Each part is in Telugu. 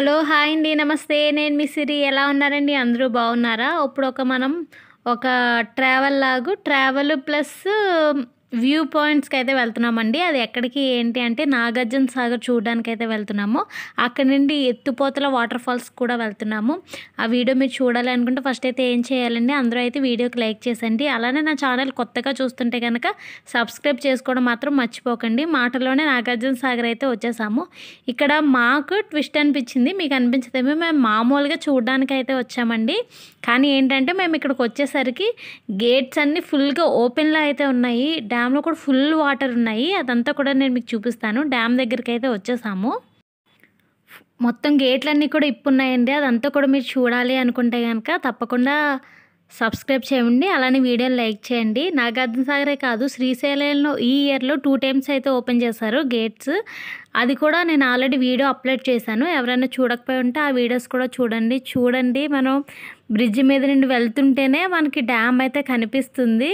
హలో! హాయ్ అండి. నమస్తే. నేను మీ సిరి. ఎలా ఉన్నారండి? అందరూ బాగున్నారా? మనం ఒక ట్రావెల్ ప్లస్ వ్యూ పాయింట్స్‌కైతే వెళ్తున్నామండి. అది ఎక్కడికి ఏంటి అంటే నాగార్జున సాగర్ చూడడానికైతే వెళ్తున్నాము. అక్కడి నుండి ఎత్తిపోతల వాటర్ ఫాల్స్ కూడా వెళ్తున్నాము. ఆ వీడియో మీరు చూడాలి అనుకుంటే ఫస్ట్ అయితే ఏం చేయాలండి, అందరూ అయితే వీడియోకి లైక్ చేసేయండి. అలానే నా ఛానల్ కొత్తగా చూస్తుంటే గనక సబ్స్క్రైబ్ చేసుకోవడం మాత్రం మర్చిపోకండి. మాటలోనే నాగార్జున సాగర్ అయితే వచ్చేసాము. ఇక్కడ మాకు ట్విస్ట్ అనిపించింది. మీకు అనిపించదేమో, మేము మామూలుగా చూడడానికైతే వచ్చామండి. కానీ ఏంటంటే మేము ఇక్కడికి వచ్చేసరికి గేట్స్ అన్నీ ఫుల్‌గా ఓపెన్‌లో అయితే ఉన్నాయి. డ్యామ్‌లో కూడా ఫుల్ వాటర్ ఉన్నాయి. అదంతా కూడా నేను మీకు చూపిస్తాను. డ్యామ్ దగ్గరికైతే వచ్చేసాము. మొత్తం గేట్లన్నీ కూడా ఇప్పున్నాయండి. అదంతా కూడా మీరు చూడాలి అనుకుంటే గనక తప్పకుండా సబ్స్క్రైబ్ చేయండి. అలానే వీడియోని లైక్ చేయండి. నాగార్జున సాగరే కాదు, శ్రీశైలంలో ఈ ఇయర్‌లో 2 టైమ్స్ అయితే ఓపెన్ చేశారు గేట్స్. అది కూడా నేను ఆల్రెడీ వీడియో అప్లోడ్ చేశాను. ఎవరైనా చూడకపోయి ఉంటే ఆ వీడియోస్ కూడా చూడండి. మనం బ్రిడ్జ్ మీద నుండి వెళ్తుంటేనే మనకి డ్యామ్ అయితే కనిపిస్తుంది.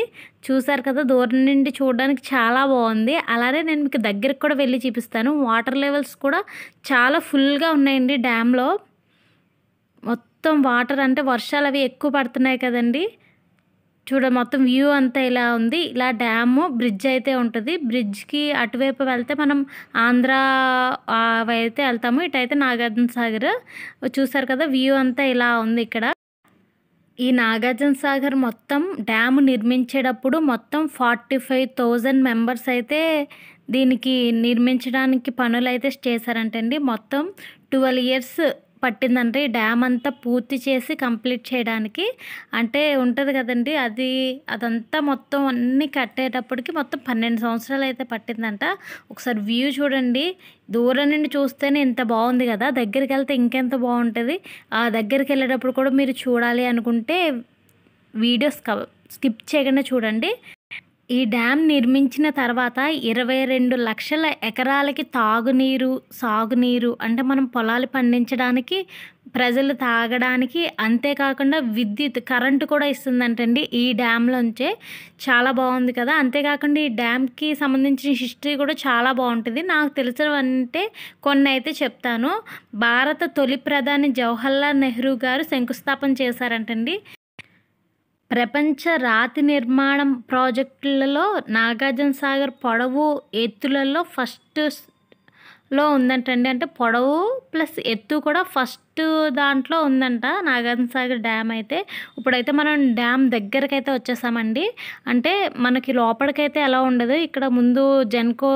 చూసారు కదా, దూరం నుండి చూడడానికి చాలా బాగుంది. అలానే నేను మీకు దగ్గరికి కూడా వెళ్ళి చూపిస్తాను. వాటర్ లెవెల్స్ కూడా చాలా ఫుల్గా ఉన్నాయండి డ్యామ్లో. మొత్తం వాటర్ అంటే వర్షాలు అవి ఎక్కువ పడుతున్నాయి కదండి. మొత్తం వ్యూ అంతా ఇలా ఉంది. ఇలా డ్యాము బ్రిడ్జ్ అయితే ఉంటుంది. బ్రిడ్జ్కి అటువైపు వెళ్తే మనం ఆంధ్ర అయితే వెళ్తాము. ఇటైతే నాగార్జున సాగర్. చూసారు కదా, వ్యూ అంతా ఇలా ఉంది ఇక్కడ. ఈ నాగార్జున సాగర్ మొత్తం డ్యాము నిర్మించేటప్పుడు మొత్తం 45,000 మెంబర్స్ అయితే దీనికి నిర్మించడానికి పనులైతే చేశారంటండి. మొత్తం 12 ఇయర్స్ పట్టిందంటే ఈ డ్యామ్ అంతా పూర్తి చేసి కంప్లీట్ చేయడానికి. అంటే ఉంటుంది కదండి, అదంతా మొత్తం అన్నీ కట్టేటప్పటికి మొత్తం 12 సంవత్సరాలు అయితే పట్టిందంట. ఒకసారి వ్యూ చూడండి. దూరం నుండి చూస్తేనే ఇంత బాగుంది కదా, దగ్గరికి వెళ్తే ఇంకెంత బాగుంటుంది. ఆ దగ్గరికి వెళ్ళేటప్పుడు కూడా మీరు చూడాలి అనుకుంటే వీడియోస్ స్కిప్ చేయకుండా చూడండి. ఈ డ్యామ్ నిర్మించిన తర్వాత 22 లక్షల ఎకరాలకి తాగునీరు, సాగునీరు అంటే మనం పొలాలు పండించడానికి, ప్రజలు తాగడానికి, అంతేకాకుండా విద్యుత్ కరెంటు కూడా ఇస్తుందంటండి ఈ డ్యామ్లోంచే. చాలా బాగుంది కదా. అంతేకాకుండా ఈ డ్యామ్కి సంబంధించిన హిస్టరీ కూడా చాలా బాగుంటుంది. నాకు తెలిసినవంటే కొన్ని అయితే చెప్తాను. భారత తొలి ప్రధాని జవహర్లాల్ నెహ్రూ గారు శంకుస్థాపన చేశారంటండి. ప్రపంచ రాతి నిర్మాణం ప్రాజెక్టులలో నాగార్జున సాగర్ పొడవు, ఎత్తులలో ఫస్ట్లో ఉందంటండి. అంటే పొడవు ప్లస్ ఎత్తు కూడా ఫస్ట్ దాంట్లో ఉందంట నాగార్జున సాగర్ డ్యామ్ అయితే. ఇప్పుడైతే మనం డ్యామ్ దగ్గరకైతే వచ్చేసామండి. అంటే మనకి లోపలికైతే ఎలా ఉండదు. ఇక్కడ ముందు జెన్కో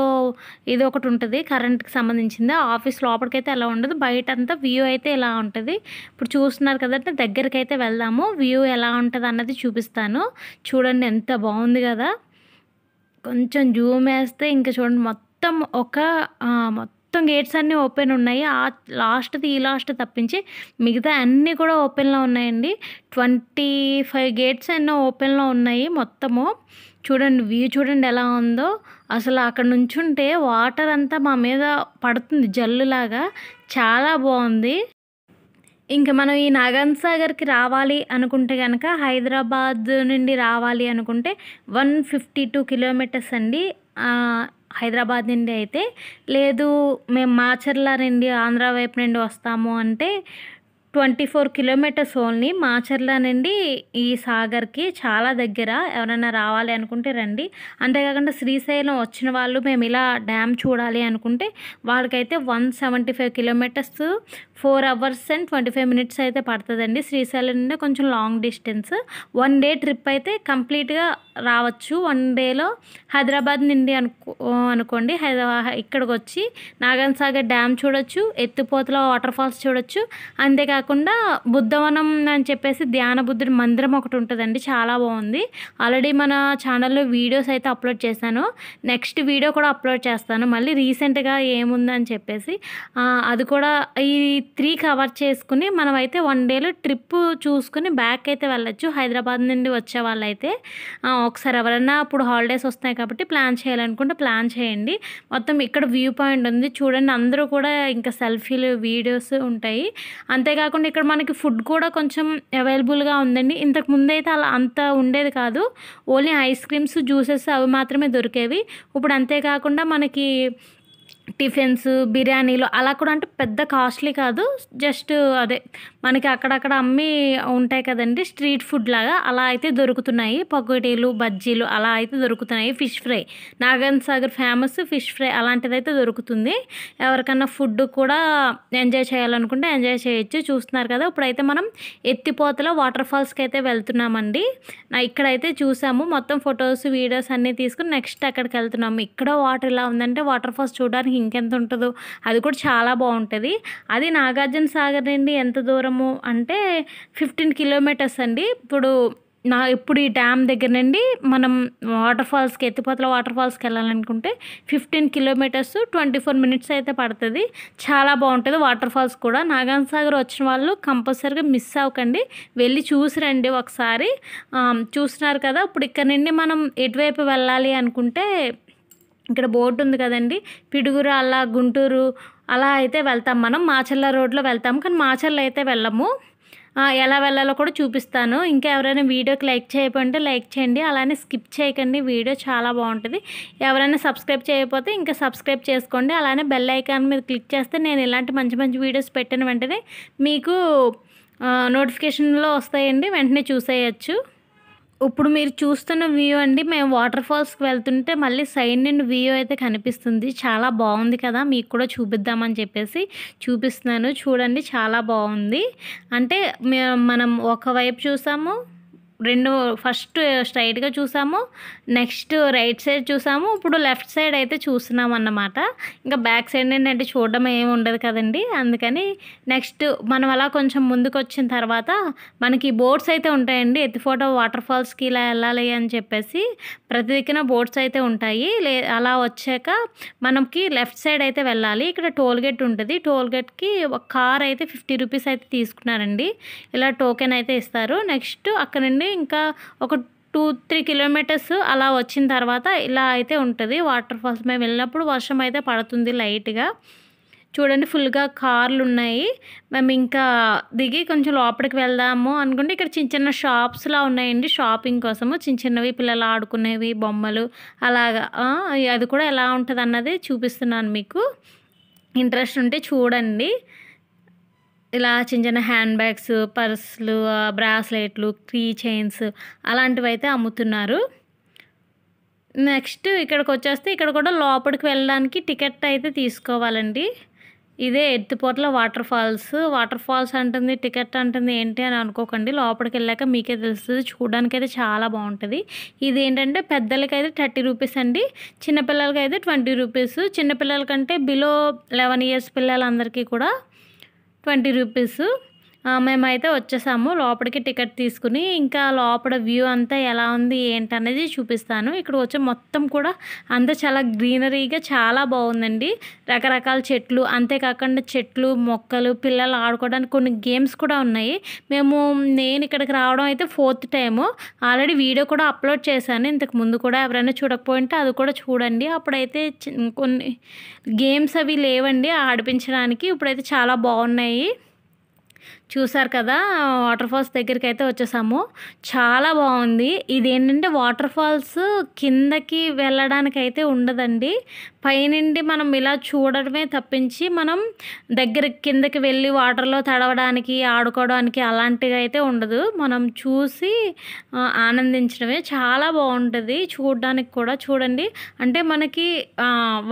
ఇది ఒకటి ఉంటుంది, కరెంట్కి సంబంధించింది. ఆఫీస్ లోపలికైతే ఎలా ఉండదు. బయట అంతా వ్యూ అయితే ఇలా ఉంటుంది. ఇప్పుడు చూస్తున్నారు కదంటే దగ్గరికి అయితే వెళ్దాము. వ్యూ ఎలా ఉంటుంది అన్నది చూపిస్తాను. చూడండి ఎంత బాగుంది కదా. కొంచెం జూమ్ వేస్తే ఇంకా చూడండి, మొత్తం గేట్స్ అన్నీ ఓపెన్ ఉన్నాయి. ఈ లాస్ట్ తప్పించి మిగతా అన్నీ కూడా ఓపెన్లో ఉన్నాయండి. 25 గేట్స్ ఎన్నో ఓపెన్లో ఉన్నాయి మొత్తము. చూడండి వ్యూ చూడండి ఎలా ఉందో. అసలు అక్కడ నుంచుంటే వాటర్ అంతా మా మీద పడుతుంది జల్లులాగా. చాలా బాగుంది. ఇంకా మనం ఈ నాగార్జున సాగర్కి రావాలి అనుకుంటే కనుక హైదరాబాద్ నుండి రావాలి అనుకుంటే 152 కిలోమీటర్స్ అండి హైదరాబాద్ నుండి అయితే. లేదు మేము మాచర్ల నుండి ఆంధ్ర వైపు నుండి వస్తాము అంటే 24 కిలోమీటర్స్ ఓన్లీ. మాచర్ల నుండి ఈ సాగర్కి చాలా దగ్గర. ఎవరైనా రావాలి అనుకుంటే రండి. అంతేకాకుండా శ్రీశైలం వచ్చిన వాళ్ళు మేము ఇలా డ్యామ్ చూడాలి అనుకుంటే వాళ్ళకైతే 175 కిలోమీటర్స్ 4 hours and 25 minutes అయితే పడుతుందండి. శ్రీశైలం నుండి కొంచెం లాంగ్ డిస్టెన్స్. 1 day ట్రిప్ అయితే కంప్లీట్గా రావచ్చు. 1 dayలో హైదరాబాద్ నుండి అనుకోండి ఇక్కడికి వచ్చి నాగార్జున సాగర్ డ్యామ్ చూడొచ్చు, ఎత్తిపోతల వాటర్ ఫాల్స్ చూడొచ్చు. అంతేకాకుండా బుద్ధవనం అని చెప్పేసి ధ్యాన బుద్ధుడి మందిరం ఒకటి ఉంటుందండి, చాలా బాగుంది. ఆల్రెడీ మన ఛానల్లో వీడియోస్ అయితే అప్లోడ్ చేశాను. నెక్స్ట్ వీడియో కూడా అప్లోడ్ చేస్తాను మళ్ళీ రీసెంట్గా ఏముందని చెప్పేసి. అది కూడా ఈ 3 కవర్ చేసుకుని మనమైతే 1 dayలో ట్రిప్ చూసుకుని బ్యాక్ అయితే వెళ్ళొచ్చు. హైదరాబాద్ నుండి వచ్చే వాళ్ళైతే ఒకసారి ఎవరైనా ఇప్పుడు హాలిడేస్ వస్తున్నాయి కాబట్టి ప్లాన్ చేయాలనుకుంటే ప్లాన్ చేయండి. మొత్తం ఇక్కడ వ్యూ పాయింట్ ఉంది చూడండి. అందరూ కూడా ఇంకా సెల్ఫీలు, వీడియోస్ ఉంటాయి. అంతేకాకుండా ఇక్కడ మనకి ఫుడ్ కూడా కొంచెం అవైలబుల్గా ఉందండి. ఇంతకు ముందు అయితే అలా అంత ఉండేది కాదు. ఓన్లీ ఐస్ క్రీమ్స్, జ్యూసెస్ అవి మాత్రమే దొరికేవి. ఇప్పుడు అంతేకాకుండా మనకి టిఫిన్స్, బిర్యానీలు అలా కూడా అంటే పెద్ద కాస్ట్‌లీ కాదు. జస్ట్ అదే మనకి అక్కడక్కడ అమ్మి ఉంటాయి కదండీ! స్ట్రీట్ ఫుడ్ లాగా అలా అయితే దొరుకుతున్నాయి. పకోడీలు, బజ్జీలు అలా అయితే దొరుకుతున్నాయి. Fish fry Nagarjuna Sagar famous fish fry అలాంటిదైతే దొరుకుతుంది. ఎవరికన్నా ఫుడ్ కూడా ఎంజాయ్ చేయాలనుకుంటే ఎంజాయ్ చేయొచ్చు. చూస్తున్నారు కదా! ఇప్పుడైతే మనం ఎత్తిపోతల వాటర్ ఫాల్స్‌కి అయితే వెళ్తున్నామండి. ఇక్కడైతే చూసాము. మొత్తం ఫోటోస్, వీడియోస్ అన్నీ తీసుకొని నెక్స్ట్ అక్కడికెళ్తున్నాము. ఇక్కడ వాటర్ ఎలా ఉందంటే వాటర్ ఫాల్స్ చూడడానికి ఇంకెంత ఉంటదో అది కూడా చాలా బాగుంటుంది. అది నాగార్జున సాగర్ నుండి ఎంత దూరము అంటే 15 కిలోమీటర్స్ అండి. ఇప్పుడు ఈ డ్యామ్ దగ్గర నుండి మనం వాటర్ ఫాల్స్కి ఎత్తిపోతల వాటర్ ఫాల్స్కి వెళ్ళాలనుకుంటే 15 కిలోమీటర్స్ 24 మినిట్స్ అయితే పడుతుంది. చాలా బాగుంటుంది వాటర్ ఫాల్స్ కూడా. నాగార్జున సాగర్ వచ్చిన వాళ్ళు కంపల్సరీగా మిస్ అవ్వకండి, వెళ్ళి చూసి రండి ఒకసారి. చూస్తున్నారు కదా, ఇప్పుడు ఇక్కడ నుండి మనం ఎటువైపు వెళ్ళాలి అనుకుంటే ఇక్కడ బోర్డు ఉంది కదండి, పిడుగురాళ్ళ, గుంటూరు అలా అయితే వెళ్తాం. మనం మాచర్ల రోడ్లో వెళ్తాం, కానీ మాచర్ల అయితే వెళ్ళము. ఎలా వెళ్ళాలో కూడా చూపిస్తాను. ఇంకా ఎవరైనా వీడియోకి లైక్ చేయకపోతే లైక్ చేయండి, అలానే స్కిప్ చేయకండి, వీడియో చాలా బాగుంటుంది. ఎవరైనా సబ్స్క్రైబ్ చేయకపోతే ఇంకా సబ్స్క్రైబ్ చేసుకోండి. అలానే బెల్ ఐకాన్ మీద క్లిక్ చేస్తే నేను ఇలాంటి మంచి మంచి వీడియోస్ పెట్టిన వెంటనే మీకు నోటిఫికేషన్లో వస్తాయండి, వెంటనే చూసేయచ్చు. ఇప్పుడు మీరు చూస్తున్న వ్యూ అండి, మేము వాటర్ ఫాల్స్కి వెళ్తుంటే మళ్ళీ సైడ్ నుండి వ్యూ అయితే కనిపిస్తుంది. చాలా బాగుంది కదా, మీకు కూడా చూపిద్దామని చెప్పేసి చూపిస్తున్నాను. చూడండి చాలా బాగుంది. అంటే మనం ఒకవైపు చూసాము, ఫస్ట్ స్ట్రైట్గా చూసాము, నెక్స్ట్ రైట్ సైడ్ చూసాము, ఇప్పుడు లెఫ్ట్ సైడ్ అయితే చూస్తున్నాం అన్నమాట. ఇంకా బ్యాక్ సైడ్ ఏంటంటే చూడడం ఏమి ఉండదు కదండి, అందుకని నెక్స్ట్ మనం అలా కొంచెం ముందుకు వచ్చిన తర్వాత మనకి బోట్స్ అయితే ఉంటాయండి. ఎత్తిపోట వాటర్ ఫాల్స్కి ఇలా వెళ్ళాలి అని చెప్పేసి ప్రతి దిక్కున బోట్స్ అయితే ఉంటాయి. అలా వచ్చాక మనకి లెఫ్ట్ సైడ్ అయితే వెళ్ళాలి. ఇక్కడ టోల్ గేట్ ఉంటుంది. టోల్ గేట్కి ఒక కార్ అయితే 50 రూపీస్ అయితే తీసుకున్నారండి. ఇలా టోకెన్ అయితే ఇస్తారు. నెక్స్ట్ అక్కడ నుండి ఇంకా ఒక 2-3 కిలోమీటర్స్ అలా వచ్చిన తర్వాత ఇలా అయితే ఉంటుంది వాటర్ ఫాల్స్. మేము వెళ్ళినప్పుడు వర్షం అయితే పడుతుంది లైట్గా. చూడండి ఫుల్గా కార్లు ఉన్నాయి. మేము ఇంకా దిగి కొంచెం లోపలికి వెళ్దాము అనుకుంటే ఇక్కడ చిన్న చిన్న షాప్స్లా ఉన్నాయండి, షాపింగ్ కోసము. చిన్న చిన్నవి పిల్లలు ఆడుకునేవి బొమ్మలు అలాగా. అది కూడా ఎలా ఉంటుంది అన్నది చూపిస్తున్నాను మీకు. ఇంట్రెస్ట్ ఉంటే చూడండి. ఇలా చిన్న చిన్న హ్యాండ్ బ్యాగ్స్, పర్సులు, బ్రాస్లెట్లు, కీ చైన్స్ అలాంటివి అయితే అమ్ముతున్నారు. నెక్స్ట్ ఇక్కడికి వచ్చేస్తే ఇక్కడ కూడా లోపలికి వెళ్ళడానికి టికెట్ అయితే తీసుకోవాలండి. ఇదే ఎత్తిపోతల వాటర్ ఫాల్స్. వాటర్ ఫాల్స్ అంటుంది, టికెట్ అంటుంది ఏంటి అని అనుకోకండి, లోపలికి వెళ్ళాక మీకే తెలుస్తుంది. చూడడానికి అయితే చాలా బాగుంటుంది. ఇది ఏంటంటే పెద్దలకైతే 30 రూపీస్ అండి, చిన్నపిల్లలకి అయితే 20 రూపీస్. చిన్నపిల్లలకంటే బిలో 11 ఇయర్స్ పిల్లలందరికీ కూడా 20 రూపీస్. మేమైతే వచ్చేసాము లోపలికి టికెట్ తీసుకుని. ఇంకా లోపల వ్యూ అంతా ఎలా ఉంది ఏంటనేది చూపిస్తాను. ఇక్కడ వచ్చే మొత్తం కూడా అంతా చాలా గ్రీనరీగా చాలా బాగుందండి. రకరకాల చెట్లు, అంతేకాకుండా చెట్లు, మొక్కలు, పిల్లలు ఆడుకోవడానికి కొన్ని గేమ్స్ కూడా ఉన్నాయి. నేను ఇక్కడికి రావడం అయితే 4th టైము. ఆల్రెడీ వీడియో కూడా అప్లోడ్ చేశాను ఇంతకు ముందు కూడా. ఎవరైనా చూడకపోయింటే అది కూడా చూడండి. అప్పుడైతే కొన్ని గేమ్స్ అవి లేవండి ఆడిపించడానికి, ఇప్పుడైతే చాలా బాగున్నాయి. చూసారు కదా, వాటర్ ఫాల్స్ దగ్గరికి అయితే వచ్చేసాము. చాలా బాగుంది. ఇదేంటంటే వాటర్ ఫాల్స్ కిందకి వెళ్ళడానికి అయితే ఉండదండి, పైనుండి మనం ఇలా చూడడమే తప్పించి మనం కిందకి వెళ్ళి వాటర్లో తడవడానికి, ఆడుకోవడానికి అలాంటివి అయితే ఉండదు. మనం చూసి ఆనందించడమే. చాలా బాగుంటుంది చూడడానికి కూడా. చూడండి అంటే మనకి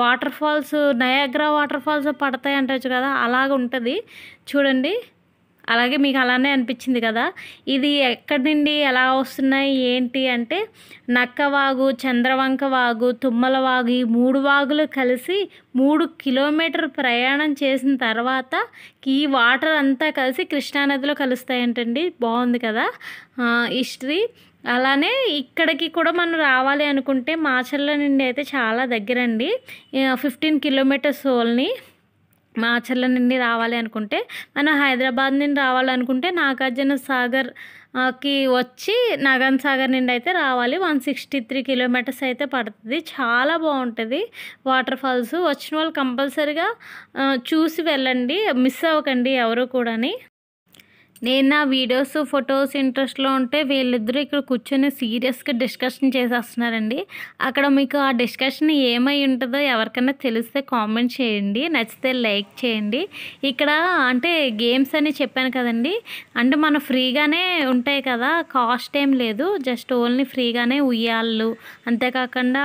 water falls, Niagara water falls పడతాయి అంటచ్చు కదా, అలాగ ఉంటుంది చూడండి. అలాగే మీకు అలానే అనిపించింది కదా. ఇది ఎక్కడి నుండి ఎలా వస్తున్నాయి ఏంటి అంటే నక్కవాగు, చంద్రవంక వాగు, తుమ్మల వాగు, ఈ 3 వాగులు కలిసి 3 కిలోమీటర్ ప్రయాణం చేసిన తర్వాత ఈ వాటర్ అంతా కలిసి కృష్ణానదిలో కలుస్తాయంటండి. బాగుంది కదా హిస్టరీ. అలానే ఇక్కడికి కూడా మనం రావాలి అనుకుంటే మాచర్ల నుండి అయితే చాలా దగ్గరండి, 15 కిలోమీటర్స్ ఓన్లీ. మాచర్ల నుండి రావాలి అనుకుంటే, మనం హైదరాబాద్ నుండి రావాలనుకుంటే నాగార్జున సాగర్కి వచ్చి నాగార్జున సాగర్ నుండి అయితే రావాలి. 163 కిలోమీటర్స్ అయితే పడుతుంది. చాలా బాగుంటుంది వాటర్ ఫాల్స్. వచ్చిన వాళ్ళు కంపల్సరీగా చూసి వెళ్ళండి, మిస్ అవ్వకండి ఎవరు కూడాని. నేను నా వీడియోస్, ఫొటోస్ ఇంట్రెస్ట్‌లో ఉంటే వీళ్ళిద్దరూ ఇక్కడ కూర్చొని సీరియస్‌గా డిస్కషన్ చేసేస్తున్నారండి. అక్కడ మీకు ఆ డిస్కషన్ ఏమై ఉంటదో ఎవరికైనా తెలిస్తే కామెంట్ చేయండి. నచ్చితే లైక్ చేయండి. ఇక్కడ అంటే గేమ్స్ అని చెప్పాను కదండీ! అంటే మన ఫ్రీగానే ఉంటాయి కదా! కాస్ట్ ఏం లేదు. జస్ట్ ఓన్లీ ఫ్రీగానే ఉయ్యాలలు, అంతేకాకుండా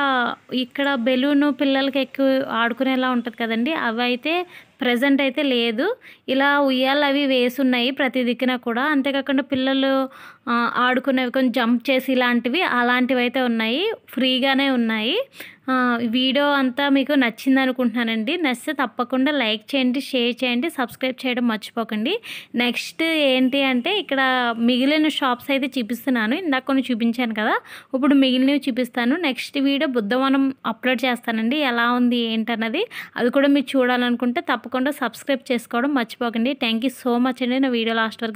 ఇక్కడ బెలూను పిల్లలకి ఎక్కువ ఆడుకునేలా ఉంటది కదండీ! అవైతే ప్రెజెంట్ అయితే లేదు. ఇలా ఉయ్యాలవి వేసున్నాయి ప్రతి దిక్కున కూడా. అంతేకాకుండా పిల్లలు ఆడుకునేవి కొంచెం జంప్ చేసి అలాంటివైతే ఉన్నాయి. ఫ్రీగానే ఉన్నాయి. వీడియో అంతా మీకు నచ్చిందనుకుంటున్నానండి. నచ్చితే తప్పకుండా లైక్ చేయండి, షేర్ చేయండి, సబ్స్క్రైబ్ చేయడం మర్చిపోకండి. నెక్స్ట్ ఏంటి అంటే ఇక్కడ మిగిలిన షాప్స్ అయితే చూపిస్తున్నాను. ఇందాక కొన్ని చూపించాను కదా! ఇప్పుడు మిగిలినవి చూపిస్తాను. నెక్స్ట్ వీడియో బుద్ధవనం అప్లోడ్ చేస్తానండి. ఎలా ఉంది ఏంటన్నది అది కూడా మీరు చూడాలనుకుంటే తప్పకుండా సబ్స్క్రైబ్ చేసుకోవడం మర్చిపోకండి. థ్యాంక్ యూ సో మచ్ అండి నా వీడియో లాస్ట్ వరకు